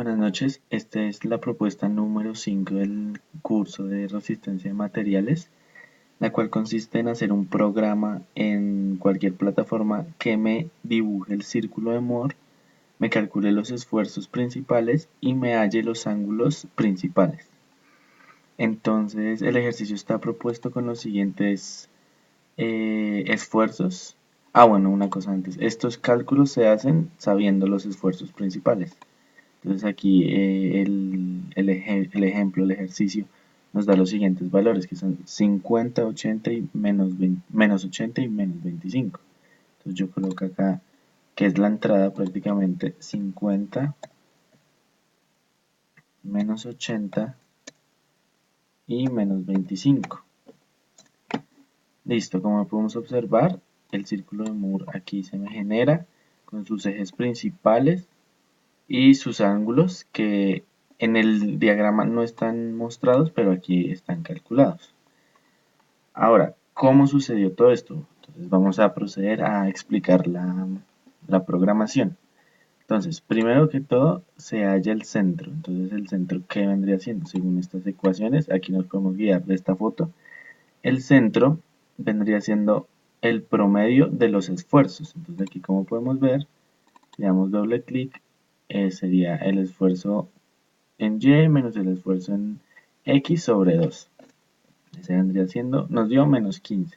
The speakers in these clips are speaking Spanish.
Buenas noches, esta es la propuesta número 5 del curso de resistencia de materiales, la cual consiste en hacer un programa en cualquier plataforma que me dibuje el círculo de Moore, me calcule los esfuerzos principales y me halle los ángulos principales. Entonces el ejercicio está propuesto con los siguientes esfuerzos. Bueno, una cosa antes, estos cálculos se hacen sabiendo los esfuerzos principales. Entonces aquí el ejemplo, el ejercicio, nos da los siguientes valores, que son 50, 80 y menos 80 y menos 25. Entonces yo coloco acá, que es la entrada prácticamente, 50, menos 80 y menos 25. Listo, como podemos observar, el círculo de Moore aquí se me genera con sus ejes principales y sus ángulos que en el diagrama no están mostrados, pero aquí están calculados. Ahora, ¿cómo sucedió todo esto? Entonces vamos a proceder a explicar la programación. Entonces, primero que todo, se halla el centro. Entonces, el centro, ¿qué vendría siendo? Según estas ecuaciones, aquí nos podemos guiar de esta foto. El centro vendría siendo el promedio de los esfuerzos. Entonces, aquí como podemos ver, le damos doble clic, sería el esfuerzo en Y menos el esfuerzo en X sobre 2. Ese vendría siendo, nos dio menos 15.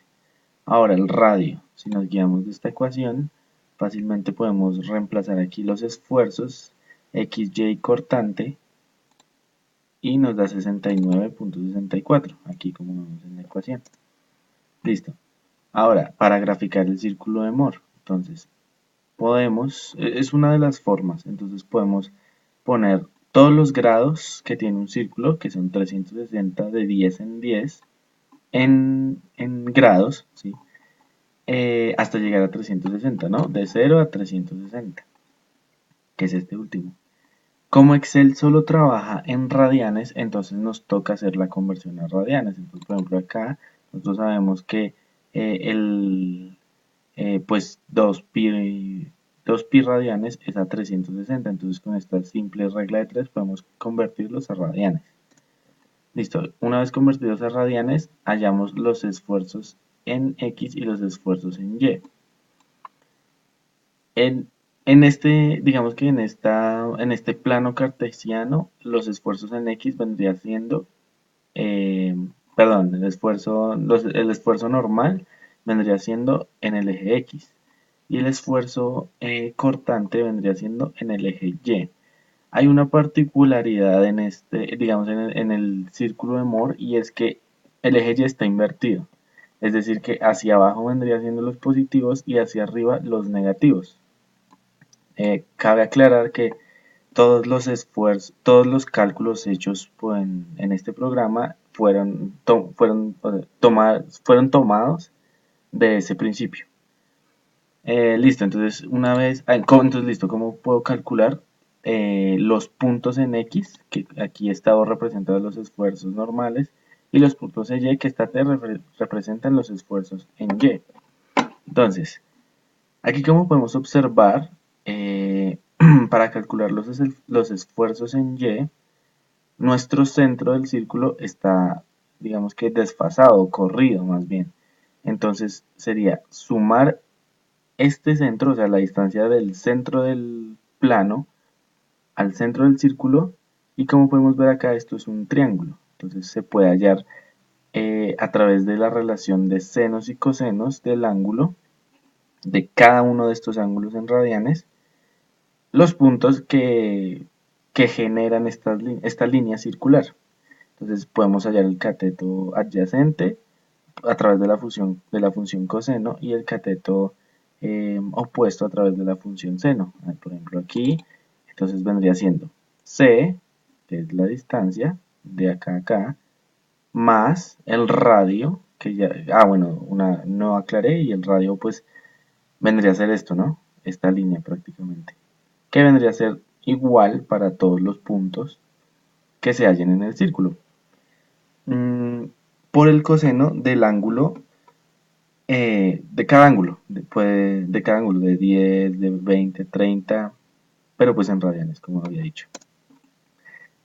Ahora el radio, si nos guiamos de esta ecuación, fácilmente podemos reemplazar aquí los esfuerzos XY cortante y nos da 69.64, aquí como vemos en la ecuación. Listo. Ahora, para graficar el círculo de Moore, entonces podemos, es una de las formas, entonces podemos poner todos los grados que tiene un círculo, que son 360 de 10 en 10, en grados, ¿sí? Hasta llegar a 360, ¿no? De 0 a 360, que es este último. Como Excel solo trabaja en radianes, entonces nos toca hacer la conversión a radianes. Entonces, por ejemplo, acá nosotros sabemos que pues 2pi radianes es a 360, entonces con esta simple regla de 3 podemos convertirlos a radianes. Listo, una vez convertidos a radianes, hallamos los esfuerzos en X y los esfuerzos en Y. Digamos que en este plano cartesiano, los esfuerzos en X vendría siendo, eh, perdón, el esfuerzo normal vendría siendo en el eje X y el esfuerzo cortante vendría siendo en el eje Y. Hay una particularidad en digamos, en el círculo de Moore, y es que el eje Y está invertido. Es decir, que hacia abajo vendría siendo los positivos y hacia arriba los negativos. Cabe aclarar que todos los esfuerzos, todos los cálculos hechos en este programa fueron tomados de ese principio. Listo, entonces listo, ¿cómo puedo calcular los puntos en X? Que aquí están representados los esfuerzos normales, y los puntos en Y, que representan los esfuerzos en Y. Entonces, aquí como podemos observar, para calcular los esfuerzos en Y, nuestro centro del círculo está, digamos que desfasado, corrido más bien. Entonces sería sumar este centro, o sea, la distancia del centro del plano al centro del círculo, y como podemos ver acá, esto es un triángulo. Entonces se puede hallar a través de la relación de senos y cosenos del ángulo, de cada uno de estos ángulos en radianes, los puntos que generan esta línea circular. Entonces podemos hallar el cateto adyacente a través de la función coseno, y el cateto opuesto a través de la función seno. Por ejemplo aquí, entonces vendría siendo C, que es la distancia de acá a acá, más el radio, que ya, bueno, no aclaré, y el radio pues vendría a ser esto, ¿no? Esta línea prácticamente, que vendría a ser igual para todos los puntos que se hallen en el círculo. Por el coseno del ángulo, de cada ángulo, de cada ángulo, de 10, de 20, 30, pero pues en radianes, como había dicho.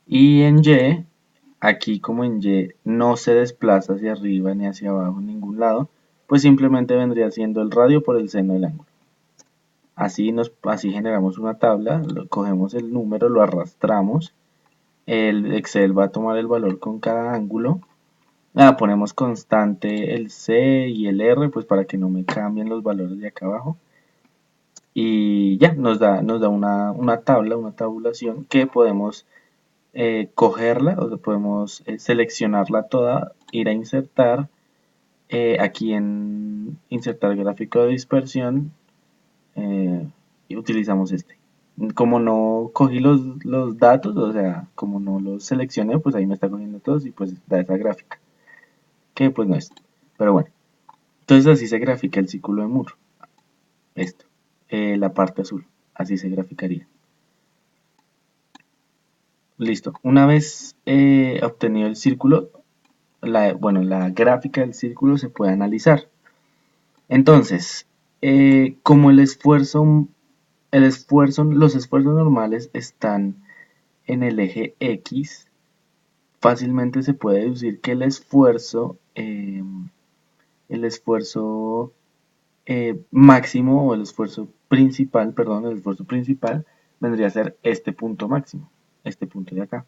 Y en Y, aquí como en Y no se desplaza hacia arriba ni hacia abajo en ningún lado, pues simplemente vendría siendo el radio por el seno del ángulo. Así generamos una tabla, cogemos el número, lo arrastramos, el Excel va a tomar el valor con cada ángulo. Ponemos constante el C y el R, pues para que no me cambien los valores de acá abajo. Y ya, nos da una tabla, una tabulación que podemos cogerla, o sea, podemos seleccionarla toda, ir a insertar, aquí en insertar gráfico de dispersión, y utilizamos este. Como no cogí los datos, o sea, como no los seleccioné, pues ahí me está cogiendo todos y pues da esa gráfica, que pues no es. Pero bueno, entonces así se grafica el círculo de Moore. Esto, la parte azul, así se graficaría. Listo. Una vez obtenido el círculo, la gráfica del círculo se puede analizar. Entonces, como los esfuerzos normales están en el eje X, fácilmente se puede deducir que el esfuerzo máximo o el esfuerzo principal, perdón, el esfuerzo principal vendría a ser este punto máximo, este punto de acá.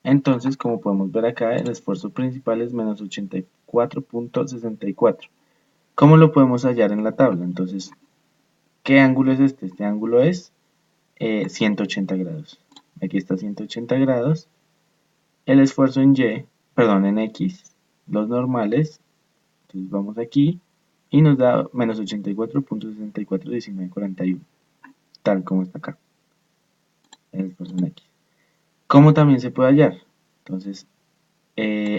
Entonces, como podemos ver acá, el esfuerzo principal es menos 84.64. ¿Cómo lo podemos hallar en la tabla? Entonces, ¿qué ángulo es este? Este ángulo es 180 grados. Aquí está 180 grados. El esfuerzo en Y, perdón, en X, los normales. Entonces vamos aquí y nos da menos 84.641941, tal como está acá, el esfuerzo en X. ¿Cómo también se puede hallar? Entonces,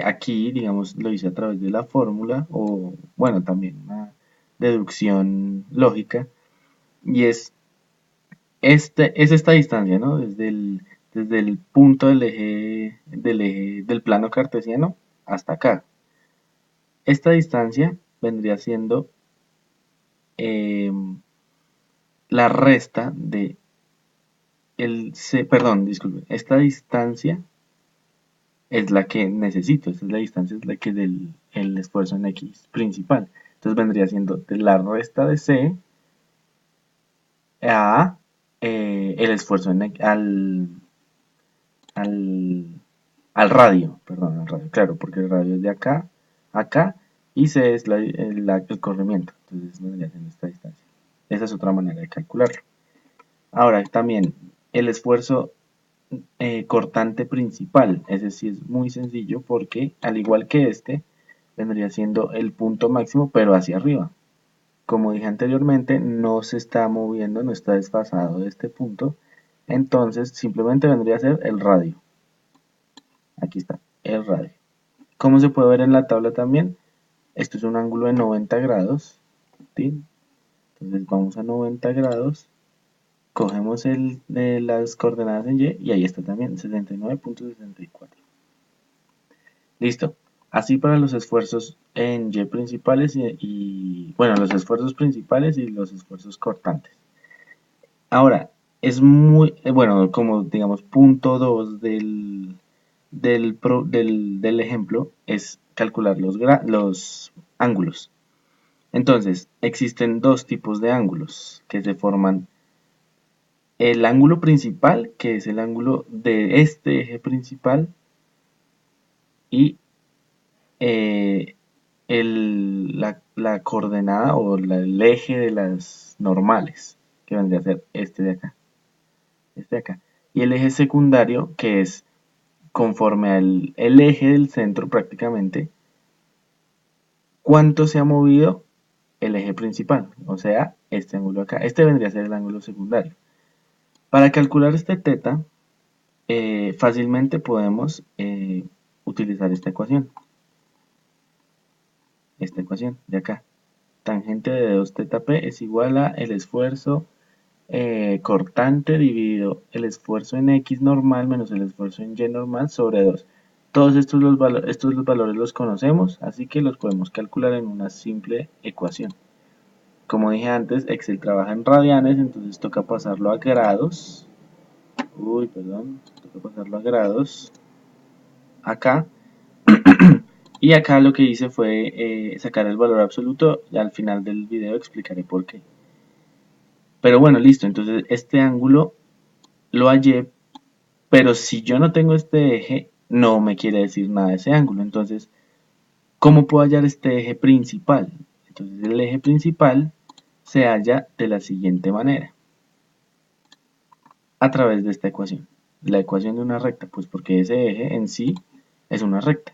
aquí, digamos, lo hice a través de la fórmula, o bueno, también una deducción lógica, y es esta distancia, ¿no? Desde el punto del plano cartesiano hasta acá. Esta distancia vendría siendo eh, la resta de perdón, disculpe, esta distancia es la que necesito, esta es la distancia es la que del el esfuerzo en X principal. Entonces vendría siendo de la resta de C a el esfuerzo al, al radio, perdón, al radio, claro, porque el radio es de acá a acá y C es el corrimiento, entonces vendría siendo esta distancia. Esa es otra manera de calcularlo. Ahora también el esfuerzo cortante principal, ese sí es muy sencillo porque al igual que este, vendría siendo el punto máximo pero hacia arriba. Como dije anteriormente, no se está moviendo, no está desfasado de este punto, entonces simplemente vendría a ser el radio. Aquí está, el radio. Como se puede ver en la tabla también, esto es un ángulo de 90 grados, ¿sí? Entonces vamos a 90 grados, cogemos las coordenadas en Y ahí está también, 69.64. Listo. Así para los esfuerzos en Y principales bueno, los esfuerzos principales y los esfuerzos cortantes. Ahora, es muy, bueno, como digamos, punto 2 del ejemplo es calcular los ángulos. Entonces, existen dos tipos de ángulos que se forman. El ángulo principal, que es el ángulo de este eje principal, y eh, la coordenada o el eje de las normales, que vendría a ser este de acá, este de acá. Y el eje secundario, que es conforme al el eje del centro prácticamente, cuánto se ha movido el eje principal, o sea, este ángulo acá. Este vendría a ser el ángulo secundario. Para calcular este teta, fácilmente podemos utilizar esta ecuación de acá. Tangente de 2 teta p es igual a el esfuerzo cortante dividido el esfuerzo en X normal menos el esfuerzo en Y normal sobre 2. Todos estos los valores los conocemos, así que los podemos calcular en una simple ecuación. Como dije antes, Excel trabaja en radianes, entonces toca pasarlo a grados. Uy, perdón, tengo que pasarlo a grados. Acá. Y acá lo que hice fue sacar el valor absoluto y al final del video explicaré por qué. Pero bueno, listo. Entonces este ángulo lo hallé, pero si yo no tengo este eje, no me quiere decir nada de ese ángulo. Entonces, ¿cómo puedo hallar este eje principal? Entonces el eje principal se halla de la siguiente manera. A través de esta ecuación. La ecuación de una recta, pues porque ese eje en sí es una recta.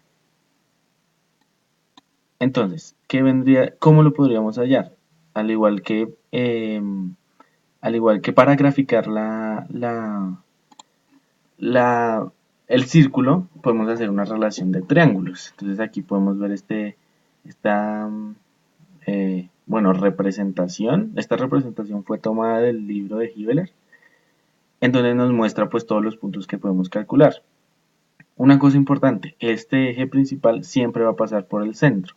Entonces, ¿qué vendría? ¿Cómo lo podríamos hallar? Al igual que, al igual que para graficar la, el círculo, podemos hacer una relación de triángulos. Entonces aquí podemos ver esta bueno, representación. Esta representación fue tomada del libro de Hiveler, en donde nos muestra pues todos los puntos que podemos calcular. Una cosa importante, este eje principal siempre va a pasar por el centro.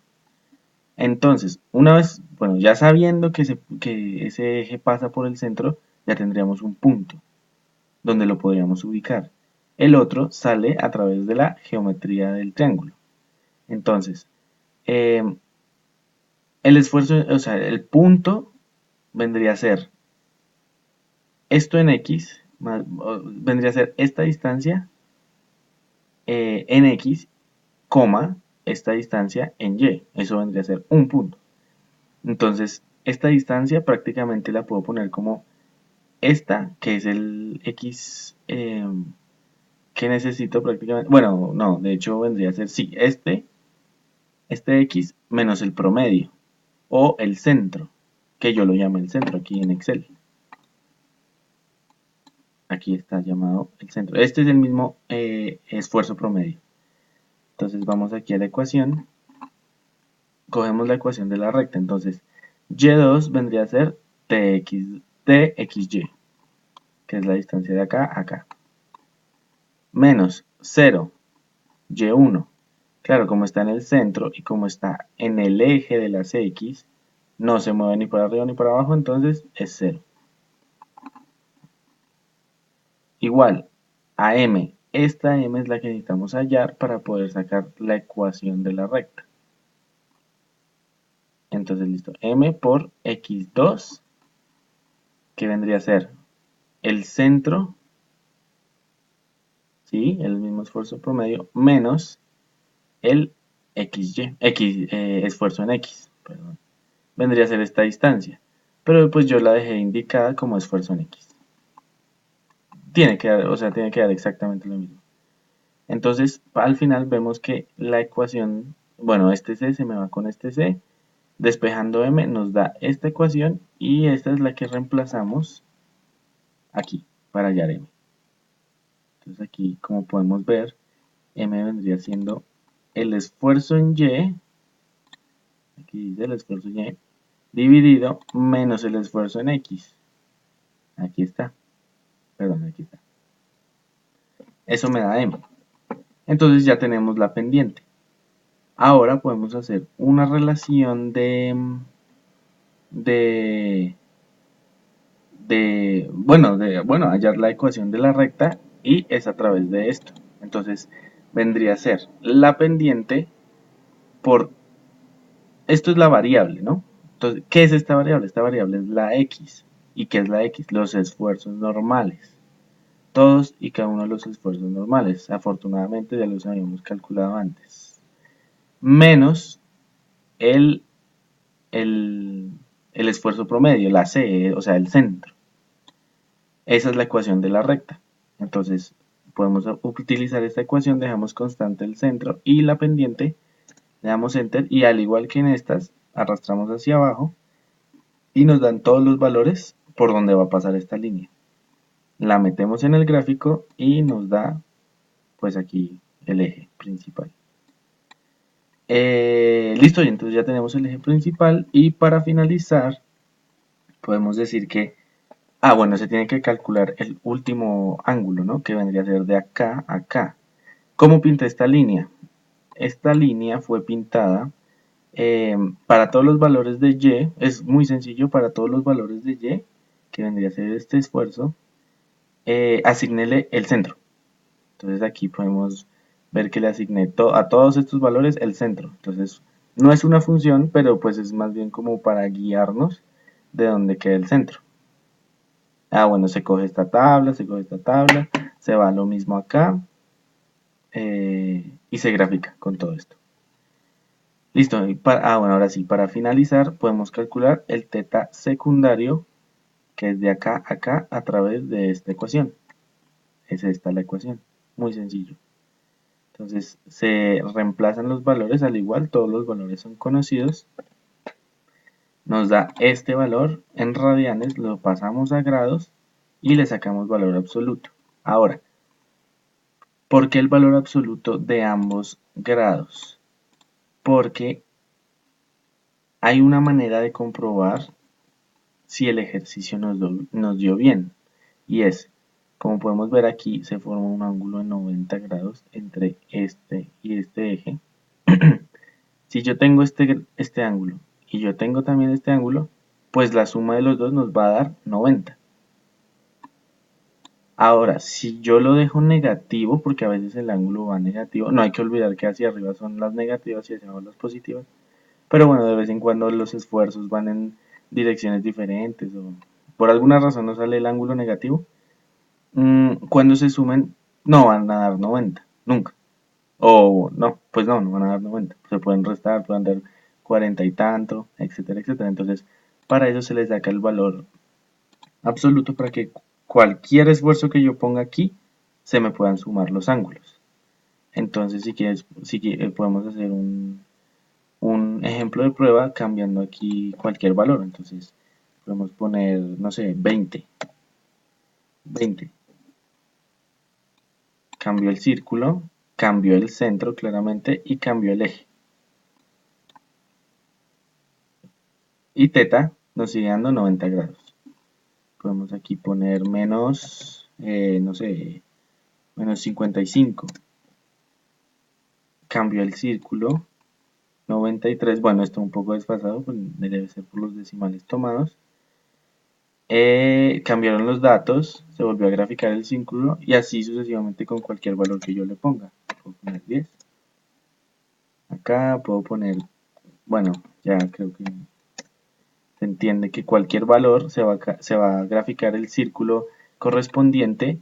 Entonces, una vez, bueno, ya sabiendo que ese eje pasa por el centro, ya tendríamos un punto donde lo podríamos ubicar. El otro sale a través de la geometría del triángulo. Entonces, eh, el esfuerzo, o sea, el punto vendría a ser esto en X, vendría a ser esta distancia en X, coma, esta distancia en Y. Eso vendría a ser un punto. Entonces, esta distancia prácticamente la puedo poner como esta, que es el X que necesito prácticamente. Bueno, no, de hecho vendría a ser, sí, este X menos el promedio o el centro, que yo lo llamo el centro aquí en Excel. Aquí está llamado el centro. Este es el mismo esfuerzo promedio. Entonces vamos aquí a la ecuación. Cogemos la ecuación de la recta. Entonces, y2 vendría a ser txy, que es la distancia de acá a acá. Menos 0, y1. Claro, como está en el centro y como está en el eje de las x, no se mueve ni para arriba ni para abajo, entonces es 0. Igual a m. Esta m es la que necesitamos hallar para poder sacar la ecuación de la recta. Entonces, listo. M por x2, que vendría a ser el centro, ¿sí? El mismo esfuerzo promedio, menos el esfuerzo en x, perdón. Vendría a ser esta distancia. Pero pues yo la dejé indicada como esfuerzo en x. Tiene que dar, o sea, tiene que dar exactamente lo mismo. Entonces, al final vemos que la ecuación, bueno, este c se me va con este c, despejando m nos da esta ecuación y esta es la que reemplazamos aquí para hallar m. Entonces aquí, como podemos ver, m vendría siendo el esfuerzo en y, aquí dice el esfuerzo en y, dividido menos el esfuerzo en x. Aquí está, perdón, aquí está. Eso me da m. Entonces ya tenemos la pendiente. Ahora podemos hacer una relación de, bueno, hallar la ecuación de la recta y es a través de esto. Entonces vendría a ser la pendiente por, esto es la variable, ¿no? Entonces, ¿qué es esta variable? Esta variable es la x. ¿Y qué es la x? Los esfuerzos normales. Todos y cada uno de los esfuerzos normales. Afortunadamente ya los habíamos calculado antes. Menos el, el, el esfuerzo promedio, la c, o sea, el centro. Esa es la ecuación de la recta. Entonces, podemos utilizar esta ecuación, dejamos constante el centro y la pendiente, le damos enter y al igual que en estas, arrastramos hacia abajo y nos dan todos los valores por donde va a pasar esta línea. La metemos en el gráfico y nos da, pues aquí, el eje principal. Listo, y entonces ya tenemos el eje principal y para finalizar, podemos decir que bueno, se tiene que calcular el último ángulo, ¿no? Que vendría a ser de acá a acá. ¿Cómo pinté esta línea? Esta línea fue pintada para todos los valores de Y. Es muy sencillo para todos los valores de Y, que vendría a ser este esfuerzo. asignele el centro. Entonces aquí podemos ver que le asigné a todos estos valores el centro. Entonces no es una función, pero pues es más bien como para guiarnos de dónde queda el centro. Bueno, se coge esta tabla, se coge esta tabla, se va lo mismo acá y se grafica con todo esto. Listo, bueno, ahora sí, para finalizar podemos calcular el teta secundario, que es de acá a acá a través de esta ecuación. Es esta la ecuación, muy sencillo. Entonces se reemplazan los valores, al igual todos los valores son conocidos. Nos da este valor en radianes, lo pasamos a grados y le sacamos valor absoluto. Ahora, ¿por qué el valor absoluto de ambos grados? Porque hay una manera de comprobar si el ejercicio nos dio bien. Y es, como podemos ver aquí, se forma un ángulo de 90 grados entre este y este eje. Si yo tengo este ángulo y yo tengo también este ángulo, pues la suma de los dos nos va a dar 90. Ahora, si yo lo dejo negativo, porque a veces el ángulo va negativo, no hay que olvidar que hacia arriba son las negativas y hacia abajo las positivas, pero bueno, de vez en cuando los esfuerzos van en direcciones diferentes o por alguna razón no sale el ángulo negativo, cuando se sumen no van a dar 90, nunca. O no, pues no van a dar 90. Se pueden restar, pueden dar 40 y tanto, etcétera, etcétera. Entonces, para eso se les saca el valor absoluto para que cualquier esfuerzo que yo ponga aquí se me puedan sumar los ángulos. Entonces, si quieres, podemos hacer un ejemplo de prueba cambiando aquí cualquier valor. Entonces, podemos poner, no sé, 20. 20. Cambio el círculo, cambio el centro claramente y cambio el eje. Y teta nos sigue dando 90 grados. Podemos aquí poner menos, no sé, menos 55. Cambio el círculo, 93. Bueno, está un poco desfasado, pues debe ser por los decimales tomados. Cambiaron los datos, se volvió a graficar el círculo y así sucesivamente con cualquier valor que yo le ponga. Puedo poner 10. Acá puedo poner, bueno, ya creo que se entiende que cualquier valor se va a graficar el círculo correspondiente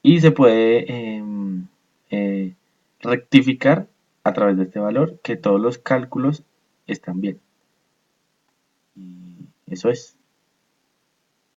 y se puede eh, rectificar a través de este valor que todos los cálculos están bien. Y eso es.